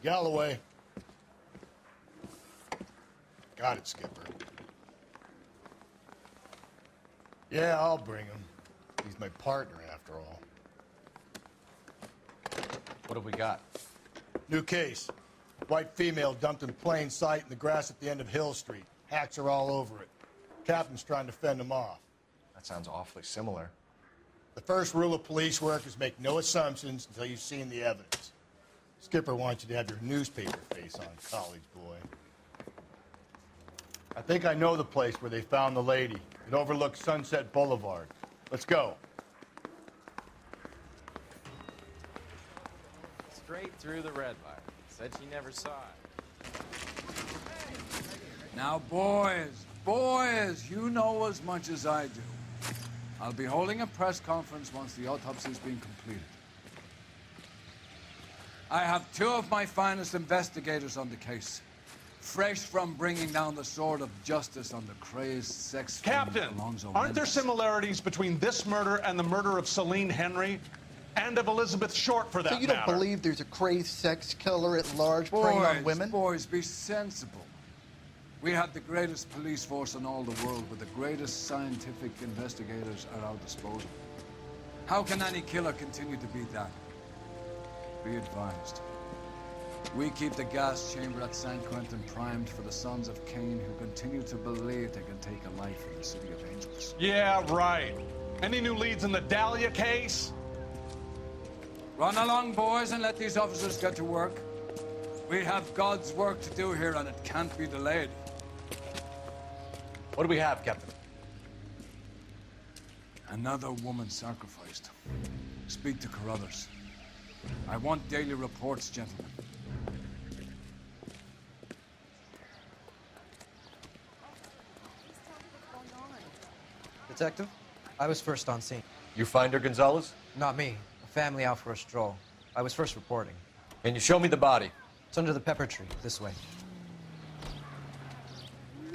Galloway. Got it, Skipper. Yeah, I'll bring him. He's my partner, after all. What have we got? New case. White female dumped in plain sight in the grass at the end of Hill Street. Hacks are all over it. Captain's trying to fend them off. That sounds awfully similar. The first rule of police work is make no assumptions until you've seen the evidence. Skipper wants you to have your newspaper face on, college boy. I think I know the place where they found the lady. It overlooks Sunset Boulevard. Let's go. Straight through the red light. Said she never saw it. Now, boys, you know as much as I do. I'll be holding a press conference once the autopsy's been completed. I have two of my finest investigators on the case, fresh from bringing down the sword of justice on the crazed sex Captain, Alonzo aren't there Mendes. similarities between this murder and the murder of Celine Henry and of Elizabeth Short, for that So you matter? don't believe there's a crazed sex killer at large preying on women? Boys, be sensible. We have the greatest police force in all the world with the greatest scientific investigators at our disposal. How can any killer continue to be that? Be advised. We keep the gas chamber at San Quentin primed for the sons of Cain who continue to believe they can take a life in the City of Angels. Yeah, right. Any new leads in the Dahlia case? Run along, boys, and let these officers get to work. We have God's work to do here, and it can't be delayed. What do we have, Captain? Another woman sacrificed. Speak to Carruthers. I want daily reports, gentlemen. Detective, I was first on scene. You find her, Gonzalez? Not me. A family out for a stroll. I was first reporting. Can you show me the body? It's under the pepper tree, this way.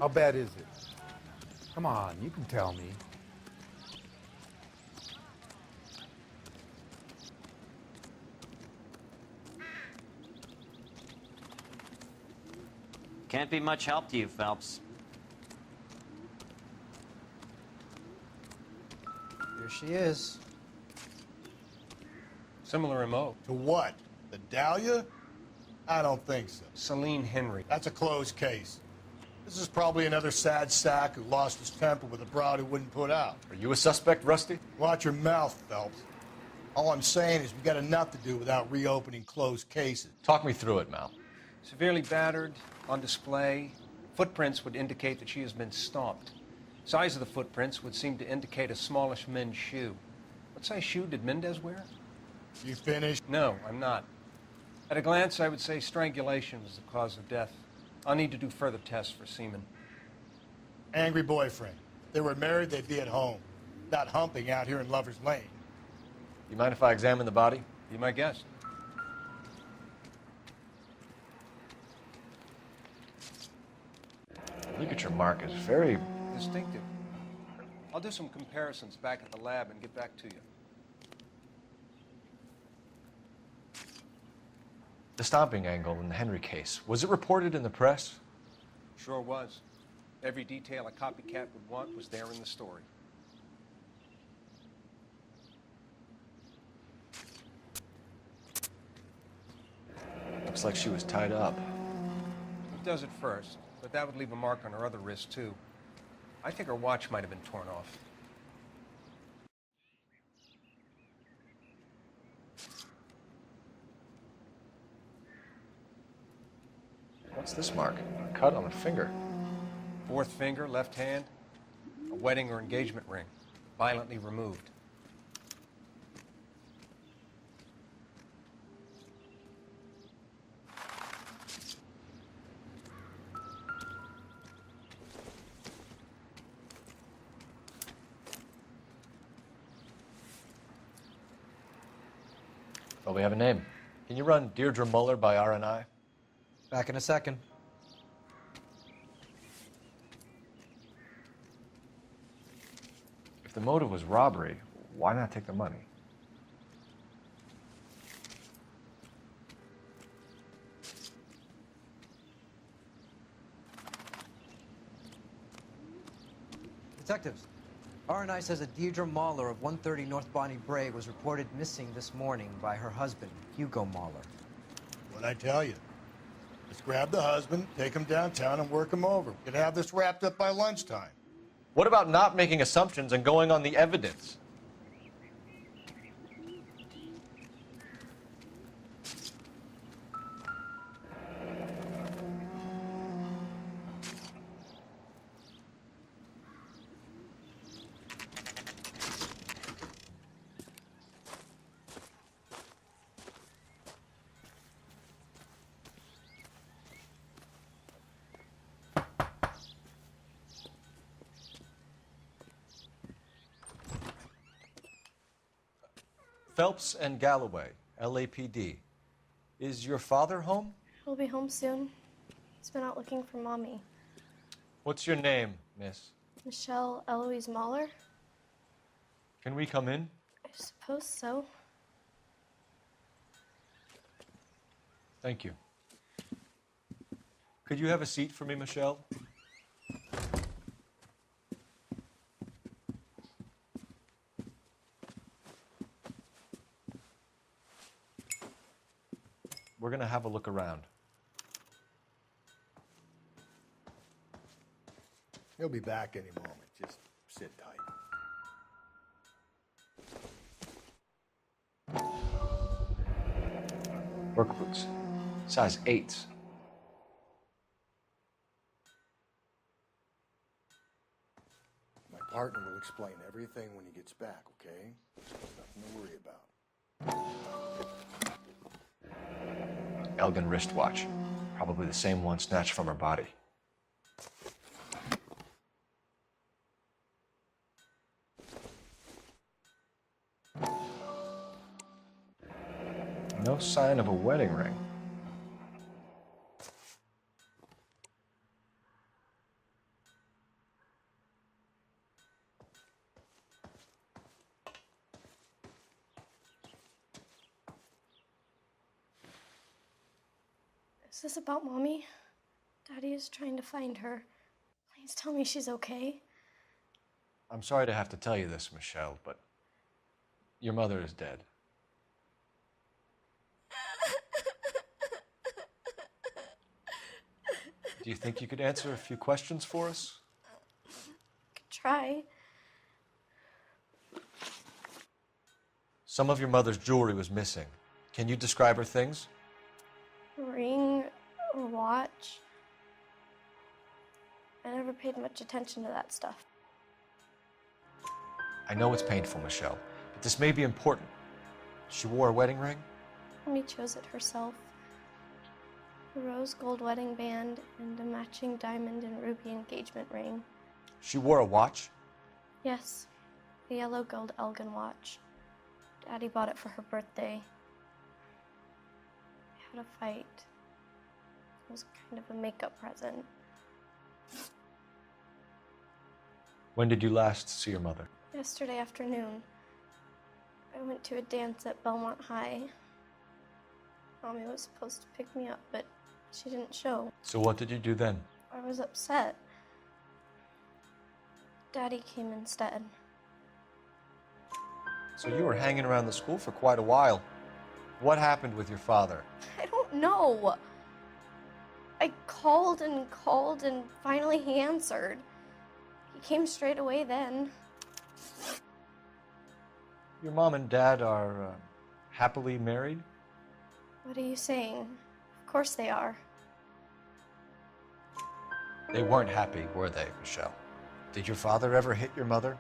How bad is it? Come on, you can tell me. Can't be much help to you, Phelps. Here she is. Similar MO. To what? The Dahlia? I don't think so. Celine Henry. That's a closed case. This is probably another sad sack who lost his temper with a broad who wouldn't put out. Are you a suspect, Rusty? Watch your mouth, Phelps. All I'm saying is we got enough to do without reopening closed cases. Talk me through it, Mal. Severely battered, on display. Footprints would indicate that she has been stomped. Size of the footprints would seem to indicate a smallish men's shoe. What size shoe did Mendez wear? You finished? No, I'm not. At a glance, I would say strangulation was the cause of death. I'll need to do further tests for semen. Angry boyfriend. If they were married, they'd be at home. Not humping out here in Lover's Lane. You mind if I examine the body? Be my guest. Ligature mark is very... Distinctive. I'll do some comparisons back at the lab and get back to you. The stomping angle in the Henry case, was it reported in the press? Sure was. Every detail a copycat would want was there in the story. Looks like she was tied up. It does at first, but that would leave a mark on her other wrist, too. I think her watch might have been torn off. What's this mark? A cut on a finger. Fourth finger, left hand, a wedding or engagement ring, violently removed. Well, we have a name. Can you run Deirdre Muller by RNI? Back in a second. If the motive was robbery, why not take the money? Detectives, R&I says a Deidre Mahler of 130 North Bonnie Brae was reported missing this morning by her husband, Hugo Mahler. What'd I tell you? Let's grab the husband, take him downtown, and work him over. We could have this wrapped up by lunchtime. What about not making assumptions and going on the evidence? Phelps and Galloway, LAPD. Is your father home? He'll be home soon. He's been out looking for Mommy. What's your name, miss? Michelle Eloise Mahler? Can we come in? I suppose so. Thank you. Could you have a seat for me, Michelle? We're going to have a look around. He'll be back any moment. Just sit tight. Work boots, size 8s. My partner will explain everything when he gets back, okay? Nothing to worry about. Elgin wristwatch, probably the same one snatched from her body. No sign of a wedding ring. Is this about Mommy? Daddy is trying to find her. Please tell me she's okay. I'm sorry to have to tell you this, Michelle, but your mother is dead. Do you think you could answer a few questions for us? Could try. Some of your mother's jewelry was missing. Can you describe her things? A ring, a watch. I never paid much attention to that stuff. I know it's painful, Michelle, but this may be important. She wore a wedding ring? Mommy chose it herself. A rose gold wedding band and a matching diamond and ruby engagement ring. She wore a watch? Yes, the yellow gold Elgin watch. Daddy bought it for her birthday. We had a fight. It was kind of a makeup present. When did you last see your mother? Yesterday afternoon, I went to a dance at Belmont High. Mommy was supposed to pick me up, but she didn't show. So what did you do then? I was upset. Daddy came instead. So you were hanging around the school for quite a while. What happened with your father? I don't know. I called and finally he answered. He came straight away then. Your mom and dad are happily married? What are you saying? Of course they are. They weren't happy, were they, Michelle? Did your father ever hit your mother?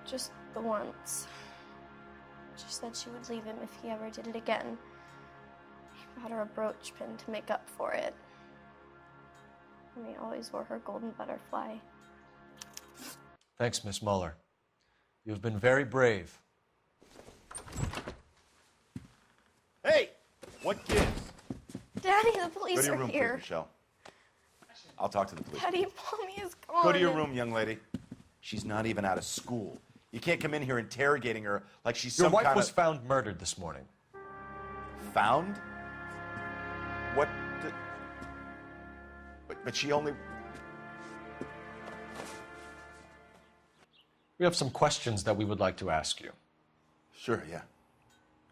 Just the once. She said she would leave him if he ever did it again. He bought her a brooch pin to make up for it. And he always wore her golden butterfly. Thanks, Miss Muller. You've been very brave. Hey! What gives? Daddy, the police Go to your are room, here. please, Michelle. I'll talk to the police. Daddy, Mommy is gone. Go to your room, young lady. She's not even out of school. You can't come in here interrogating her like she's Your some wife kind was of... found murdered this morning. Found? What? But she only... We have some questions that we would like to ask you. Sure, yeah.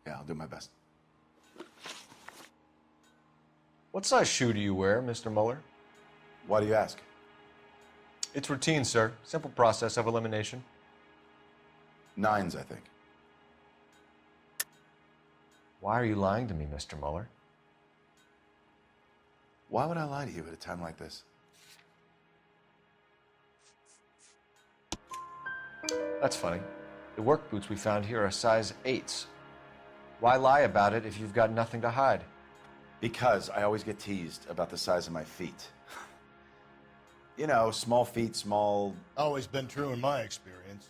Yeah, I'll do my best. What size shoe do you wear, Mr. Mueller? Why do you ask? It's routine, sir. Simple process of elimination. 9s, I think. Why are you lying to me, Mr. Mueller? Why would I lie to you at a time like this? That's funny. The work boots we found here are size 8s. Why lie about it if you've got nothing to hide? Because I always get teased about the size of my feet. You know, small feet, small... Always been true in my experience.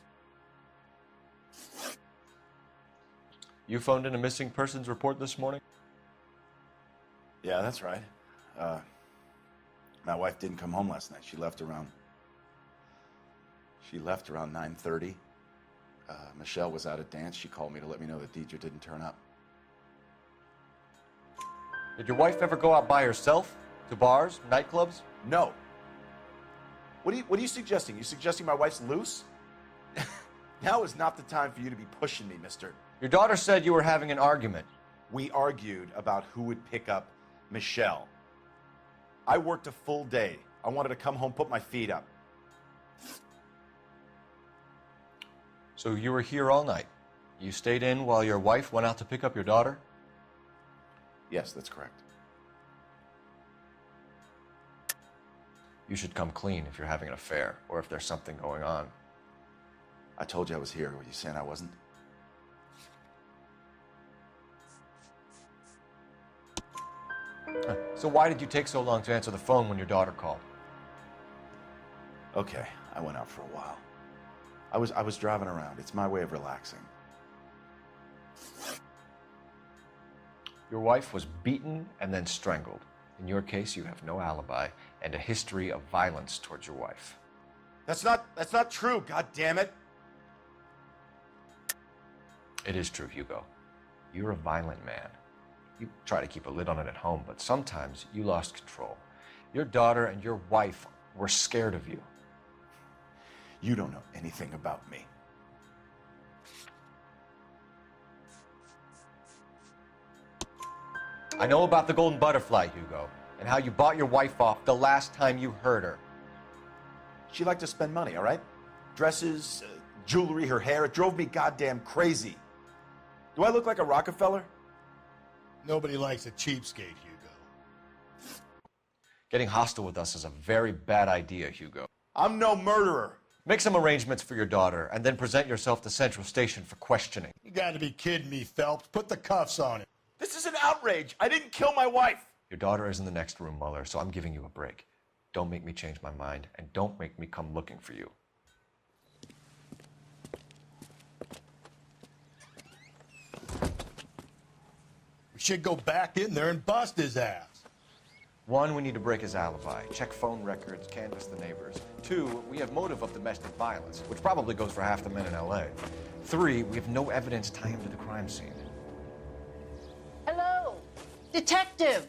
You phoned in a missing persons report this morning? Yeah, that's right. My wife didn't come home last night. She left around 9:30. Michelle was out at dance. She called me to let me know that Deidre didn't turn up. Did your wife ever go out by herself? To bars, nightclubs? No. What are you suggesting? You suggesting my wife's loose? Now is not the time for you to be pushing me, mister. Your daughter said you were having an argument. We argued about who would pick up Michelle. I worked a full day. I wanted to come home, put my feet up. So you were here all night. You stayed in while your wife went out to pick up your daughter? Yes, that's correct. You should come clean if you're having an affair or if there's something going on. I told you I was here. Were you saying I wasn't? So why did you take so long to answer the phone when your daughter called? Okay, I went out for a while. I was driving around. It's my way of relaxing. Your wife was beaten and then strangled. In your case, you have no alibi and a history of violence towards your wife. That's not true, God damn it. It is true, Hugo. You're a violent man. You try to keep a lid on it at home, but sometimes you lost control. Your daughter and your wife were scared of you. You don't know anything about me. I know about the golden butterfly, Hugo, and how you bought your wife off the last time you heard her. She liked to spend money, all right? Dresses, jewelry, her hair. It drove me goddamn crazy. Do I look like a Rockefeller? Nobody likes a cheapskate, Hugo. Getting hostile with us is a very bad idea, Hugo. I'm no murderer. Make some arrangements for your daughter, and then present yourself to Central Station for questioning. You gotta be kidding me, Phelps. Put the cuffs on him. This is an outrage. I didn't kill my wife. Your daughter is in the next room, Mueller, so I'm giving you a break. Don't make me change my mind, and don't make me come looking for you. We should go back in there and bust his ass. 1, we need to break his alibi, check phone records, canvass the neighbors. 2, we have motive of domestic violence, which probably goes for half the men in LA. 3, we have no evidence tying him to the crime scene. Hello, detective.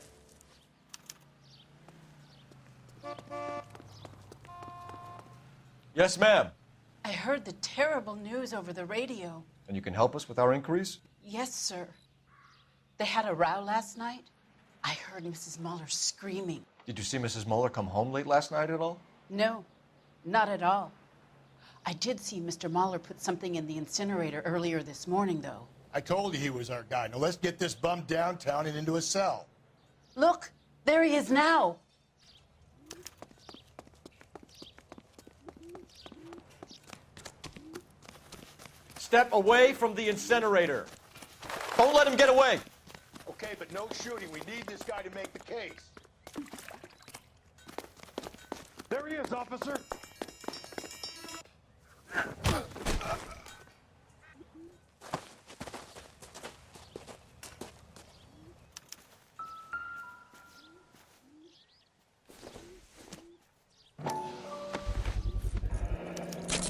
Yes, ma'am. I heard the terrible news over the radio. And you can help us with our inquiries? Yes, sir. They had a row last night. I heard Mrs. Mueller screaming. Did you see Mrs. Mueller come home late last night at all? No, not at all. I did see Mr. Mueller put something in the incinerator earlier this morning, though. I told you he was our guy. Now let's get this bum downtown and into a cell. Look, there he is now. Step away from the incinerator. Don't let him get away. Okay, but no shooting. We need this guy to make the case. There he is, officer.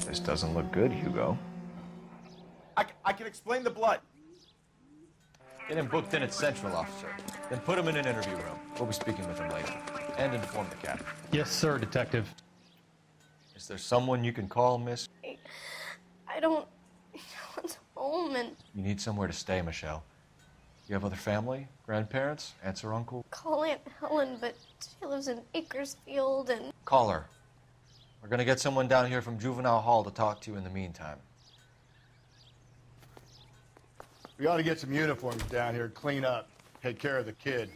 This doesn't look good, Hugo. I can explain the blood. Get him booked in at Central, officer. Then put him in an interview room. We'll be speaking with him later. And inform the captain. Yes, sir, detective. Is there someone you can call, miss? I don't want home and You need somewhere to stay, Michelle. You have other family, grandparents, aunts or uncle? call Aunt Helen, but she lives in Bakersfield and... Call her. We're gonna get someone down here from Juvenile Hall to talk to you in the meantime. We ought to get some uniforms down here, clean up, take care of the kid.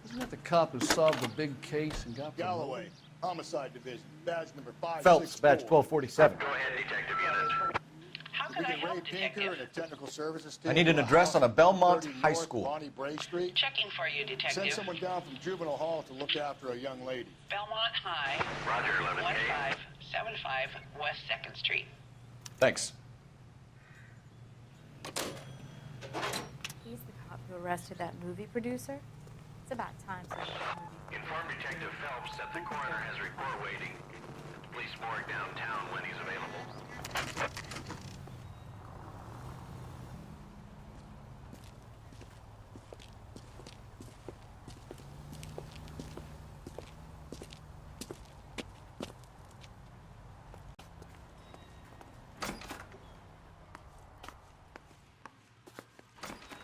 Isn't that the cop who solved the big case and got Galloway, Homicide Division, badge number 564. Phelps, badge 1247. Go ahead, detective unit. How can I We get Ray help, Pinker detective? and a technical services team. I need an to a address house on a Belmont 30 High North School. Bonnie Bray Street. Checking for you, Send detective. someone down from Juvenile Hall to look after a young lady. Belmont High. Roger, 11K. 1575 West 2nd Street. Thanks. He's the cop who arrested that movie producer. It's about time someone Inform Detective Phelps that the coroner has a report waiting at the police morgue downtown when he's available.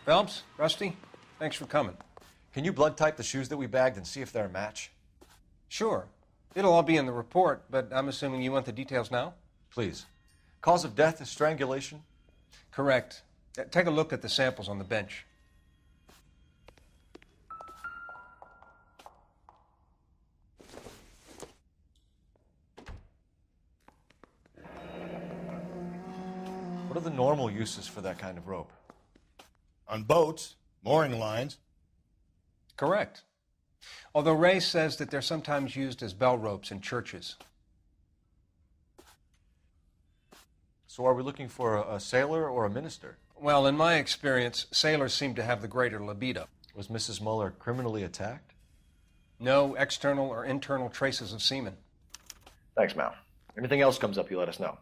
Phelps, Rusty, thanks for coming. Can you blood type the shoes that we bagged and see if they're a match? Sure. It'll all be in the report, but I'm assuming you want the details now? Please. Cause of death is strangulation? Correct. Take a look at the samples on the bench. What are the normal uses for that kind of rope? On boats, mooring lines. Correct. Although Ray says that they're sometimes used as bell ropes in churches. So are we looking for a sailor or a minister? Well, in my experience, sailors seem to have the greater libido. Was Mrs. Muller criminally attacked? No external or internal traces of semen. Thanks, Mal. Anything else comes up, you let us know.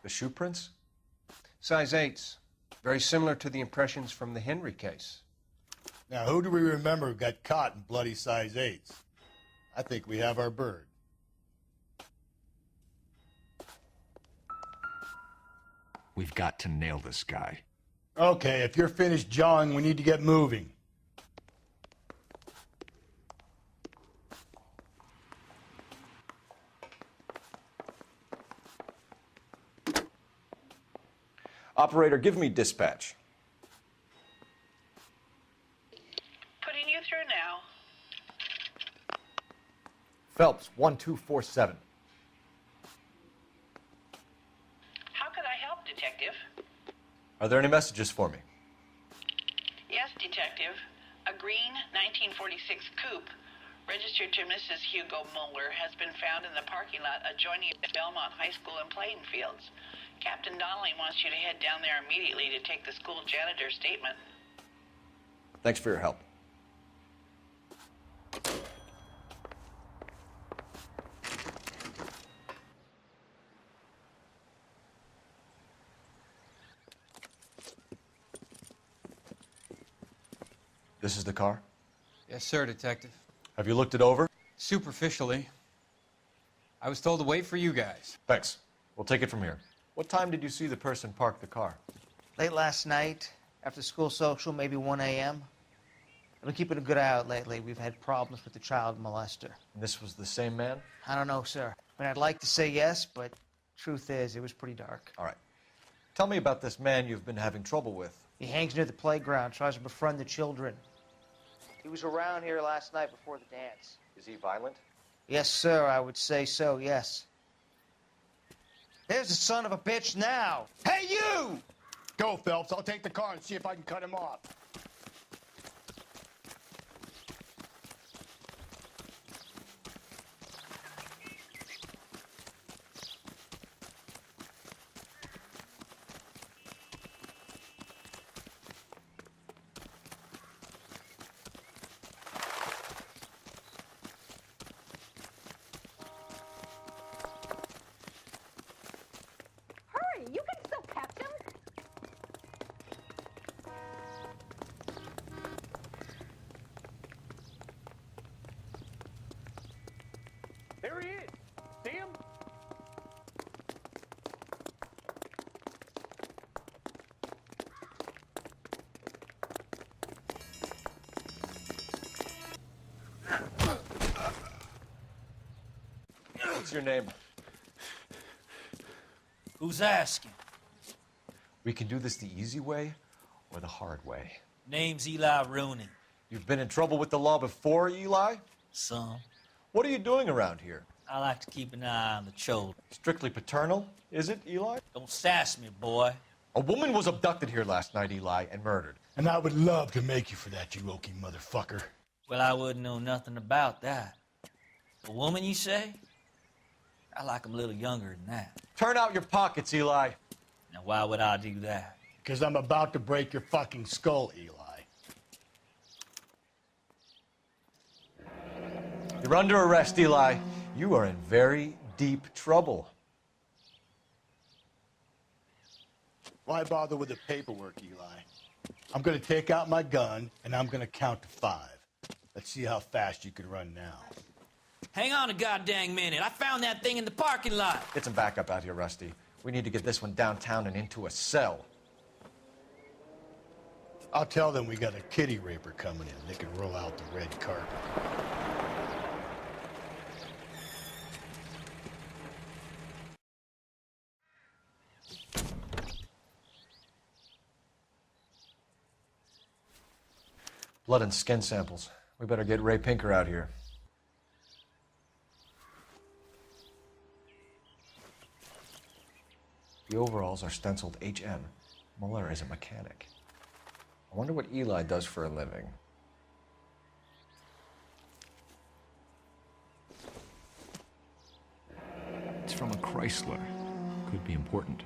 The shoe prints? Size 8s. Very similar to the impressions from the Henry case. Now, who do we remember got caught in bloody size 8s? I think we have our bird. We've got to nail this guy. Okay, if you're finished jawing, we need to get moving. Operator, give me dispatch. Putting you through now. Phelps, 1247. How could I help, detective? Are there any messages for me? Yes, detective. A green 1946 coupe registered to Mrs. Hugo Muller has been found in the parking lot adjoining the Belmont High School in playing fields. Captain Donnelly wants you to head down there immediately to take the school janitor's statement. Thanks for your help. This is the car? Yes, sir, detective. Have you looked it over? Superficially. I was told to wait for you guys. Thanks. We'll take it from here. What time did you see the person park the car? Late last night, after school social, maybe 1 a.m. I've been keeping a good eye out lately. We've had problems with the child molester. And this was the same man? I don't know, sir. I mean, I'd like to say yes, but truth is, it was pretty dark. All right. Tell me about this man you've been having trouble with. He hangs near the playground, tries to befriend the children. He was around here last night before the dance. Is he violent? Yes, sir, I would say so, yes. There's the son of a bitch now. Hey, you! Go, Phelps. I'll take the car and see if I can cut him off. What's your name? Who's asking? We can do this the easy way or the hard way. Name's Eli Rooney. You've been in trouble with the law before, Eli? Some. What are you doing around here? I like to keep an eye on the children. Strictly paternal, is it, Eli? Don't sass me, boy. A woman was abducted here last night, Eli, and murdered. And I would love to make you for that, you oaky motherfucker. Well, I wouldn't know nothing about that. A woman, you say? I like 'em a little younger than that. Turn out your pockets, Eli. Now, why would I do that? Because I'm about to break your fucking skull, Eli. You're under arrest, Eli. You are in very deep trouble. Why bother with the paperwork, Eli? I'm gonna take out my gun, and I'm gonna count to 5. Let's see how fast you can run now. Hang on a goddamn minute. I found that thing in the parking lot. Get some backup out here, Rusty. We need to get this one downtown and into a cell. I'll tell them we got a kitty raper coming in. They can roll out the red carpet. Blood and skin samples. We better get Ray Pinker out here. The overalls are stenciled HM. Muller is a mechanic. I wonder what Eli does for a living. It's from a Chrysler. Could be important.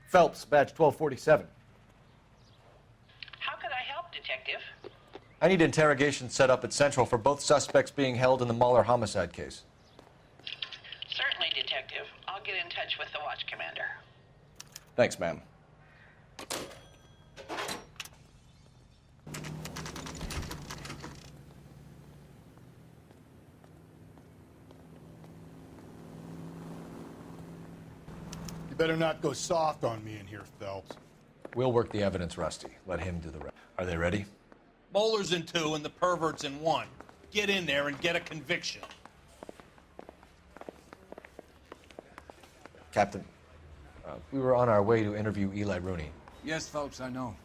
Phelps, badge 1247. How could I help, Detective? I need interrogation set up at Central for both suspects being held in the Muller homicide case. Certainly, Detective. I'll get in touch with the watch commander. Thanks, ma'am. You better not go soft on me in here, Phelps. We'll work the evidence, Rusty. Let him do the rest. Are they ready? Bowler's in 2 and the pervert's in 1. Get in there and get a conviction. Captain, we were on our way to interview Eli Rooney. Yes, Phelps, I know.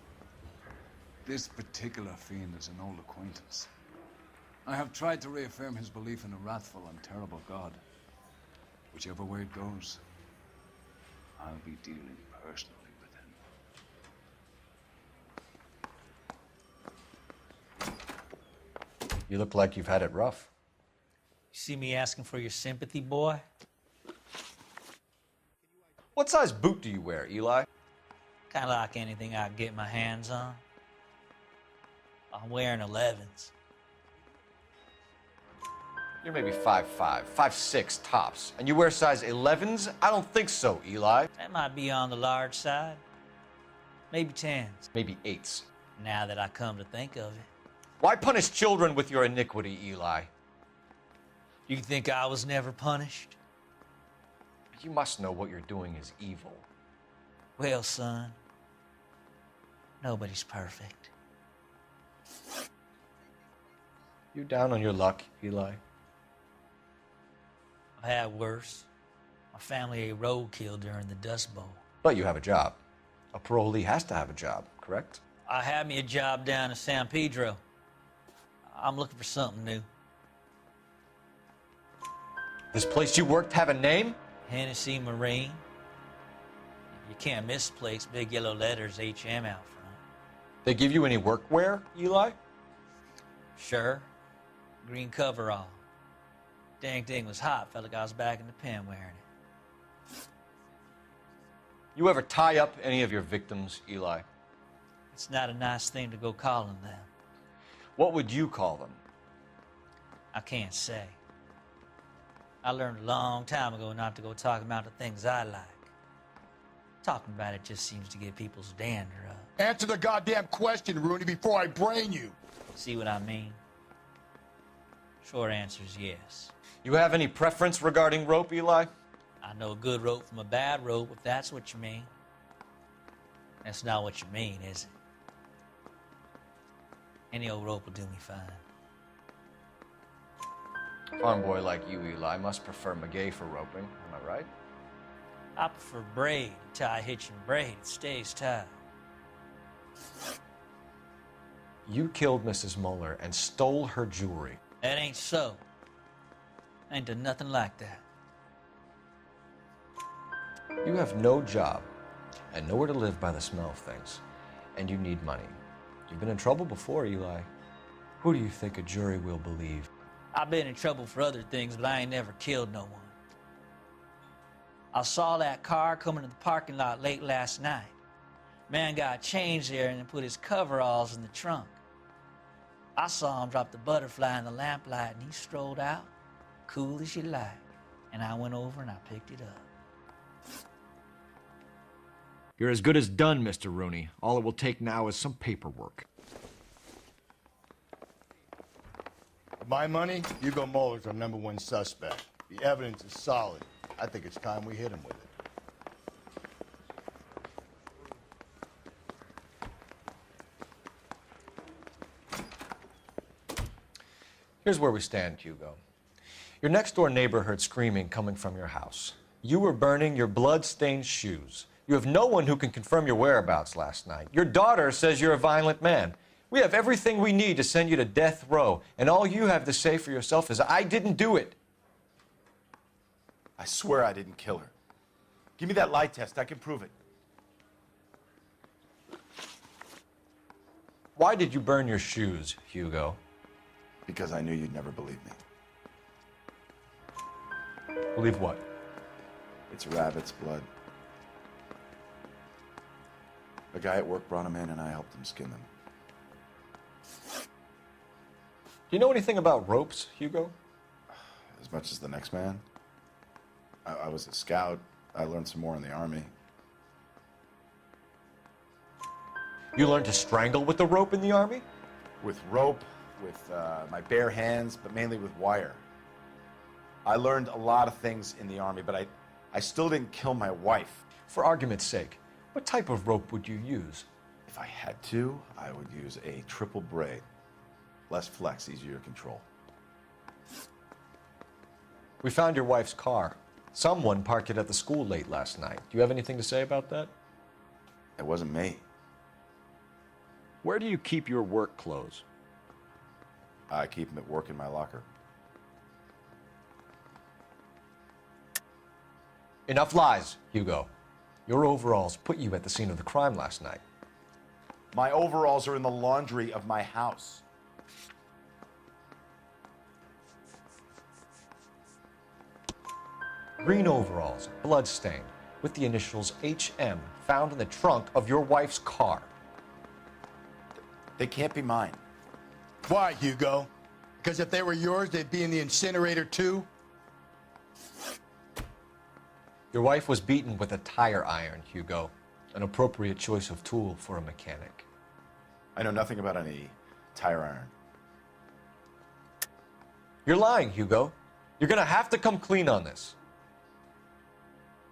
This particular fiend is an old acquaintance. I have tried to reaffirm his belief in a wrathful and terrible God. Whichever way it goes, I'll be dealing personally with him. You look like you've had it rough. You see me asking for your sympathy, boy? What size boot do you wear, Eli? Kind of like anything I can get my hands on. I'm wearing 11s. You're maybe 5'5", 5'6" tops. And you wear size 11s? I don't think so, Eli. That might be on the large side. Maybe 10s. Maybe 8s. Now that I come to think of it. Why punish children with your iniquity, Eli? You think I was never punished? You must know what you're doing is evil. Well, son, nobody's perfect. You down on your luck, Eli? I've had worse. My family ate roadkill during the Dust Bowl. But you have a job. A parolee has to have a job, correct? I had me a job down in San Pedro. I'm looking for something new. This place you worked have a name? Hennessy Marine. You can't misplace big yellow letters HM out front. They give you any workwear, Eli? Sure. Green coverall. Dang thing was hot. Felt like I was back in the pen wearing it. You ever tie up any of your victims, Eli? It's not a nice thing to go calling them. What would you call them? I can't say. I learned a long time ago not to go talking about the things I like. Talking about it just seems to get people's dander up. Answer the goddamn question, Rooney, before I brain you. See what I mean? Short answer is yes. You have any preference regarding rope, Eli? I know a good rope from a bad rope, if that's what you mean. That's not what you mean, is it? Any old rope will do me fine. A farm boy like you, Eli, must prefer Magay for roping. Am I right? I prefer braid. Tie a hitch and braid. It stays tied. You killed Mrs. Muller and stole her jewelry. That ain't so. I ain't done nothing like that. You have no job and nowhere to live by the smell of things, and you need money. You've been in trouble before, Eli. Who do you think a jury will believe? I've been in trouble for other things, but I ain't never killed no one. I saw that car coming to the parking lot late last night. Man got changed there and then put his coveralls in the trunk. I saw him drop the butterfly in the lamplight and he strolled out, cool as you like. And I went over and I picked it up. You're as good as done, Mr. Rooney. All it will take now is some paperwork. My money, Hugo Muller's our #1 suspect. The evidence is solid. I think it's time we hit him with it. Here's where we stand, Hugo. Your next-door neighbor heard screaming coming from your house. You were burning your blood-stained shoes. You have no one who can confirm your whereabouts last night. Your daughter says you're a violent man. We have everything we need to send you to death row, and all you have to say for yourself is, I didn't do it. I swear I didn't kill her. Give me that lie test. I can prove it. Why did you burn your shoes, Hugo? Because I knew you'd never believe me. Believe what? It's rabbit's blood. A guy at work brought him in and I helped him skin them. Do you know anything about ropes, Hugo? As much as the next man. I was a scout. I learned some more in the Army. You learned to strangle with the rope in the Army? With rope, with my bare hands, but mainly with wire. I learned a lot of things in the Army, but I still didn't kill my wife. For argument's sake, what type of rope would you use? If I had to, I would use a triple braid. Less flex, easier to control. We found your wife's car. Someone parked it at the school late last night. Do you have anything to say about that? It wasn't me. Where do you keep your work clothes? I keep them at work in my locker. Enough lies, Hugo. Your overalls put you at the scene of the crime last night. My overalls are in the laundry of my house. Green overalls, blood-stained, with the initials HM found in the trunk of your wife's car. They can't be mine. Why, Hugo? Because if they were yours, they'd be in the incinerator too? Your wife was beaten with a tire iron, Hugo. An appropriate choice of tool for a mechanic. I know nothing about any tire iron. You're lying, Hugo. You're gonna have to come clean on this.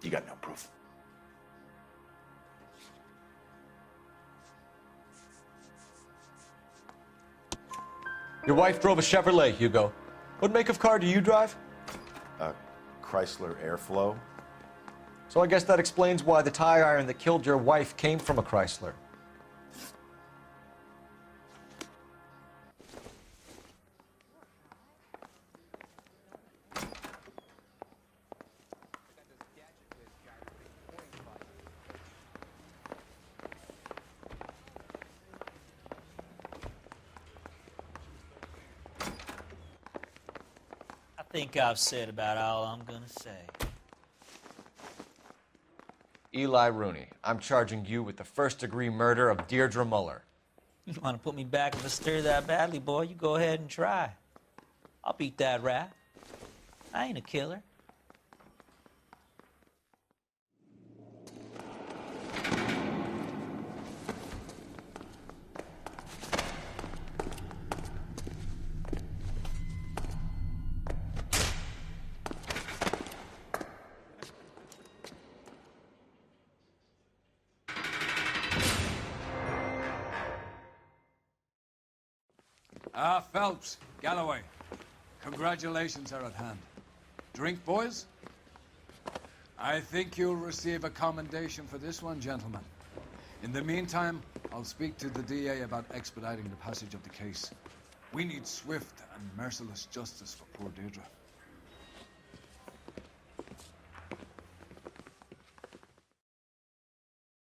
You got no proof. Your wife drove a Chevrolet, Hugo. What make of car do you drive? A Chrysler Airflow. So I guess that explains why the tire iron that killed your wife came from a Chrysler. I think I've said about all I'm gonna say. Eli Rooney, I'm charging you with the first-degree murder of Deirdre Muller. You want to put me back in the stir that badly, boy? You go ahead and try. I'll beat that rap. I ain't a killer. Phelps, Galloway, congratulations are at hand. Drink, boys? I think you'll receive a commendation for this one, gentlemen. In the meantime, I'll speak to the DA about expediting the passage of the case. We need swift and merciless justice for poor Deirdre.